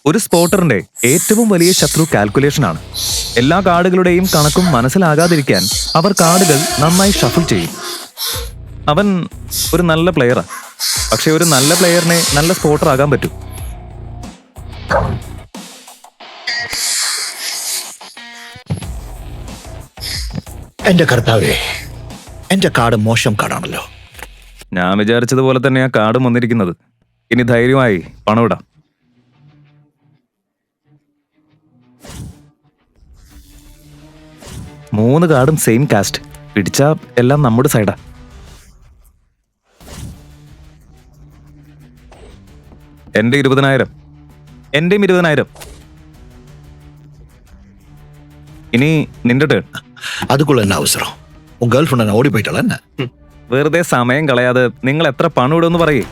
ഒരു സ്പോട്ടറിന്റെ ഏറ്റവും വലിയ ശത്രു കാൽക്കുലേഷൻ ആണ്. എല്ലാ കാർഡുകളുടെയും കണക്കും മനസ്സിലാകാതിരിക്കാൻ അവർ കാർഡുകൾ നന്നായി ഷഫിൾ ചെയ്യും. അവൻ ഒരു നല്ല പ്ലെയറാ, പക്ഷെ ഒരു നല്ല പ്ലെയറിനെ നല്ല സ്പോട്ടർ ആകാൻ പറ്റും. എന്റെ കർത്താവേ, എന്റെ കാർഡ് മോശം കാർഡാണല്ലോ. ഞാൻ വിചാരിച്ചതുപോലെ തന്നെ ആ കാർഡും വന്നിരിക്കുന്നത്. ഇനി ധൈര്യമായി പണം ഇടാം. മൂന്ന് കാർഡും സെയിം കാസ്റ്റ്. പിടിച്ചാ എല്ലാം നമ്മുടെ സൈഡാ. എന്റെ 20,000, എന്റെയും 20,000. ഇനി നിന്റെ ടേൺ. அதுக்குள்ள என்ன அவசரம்? உன் கேர்ள் ஃப்ரெண்ட் ஓடி போயிட்டாளா என்ன? വെറുതെ സമയം കളയാതെ നിങ്ങൾ എത്ര പണം ഇടുമെന്ന് പറയേ.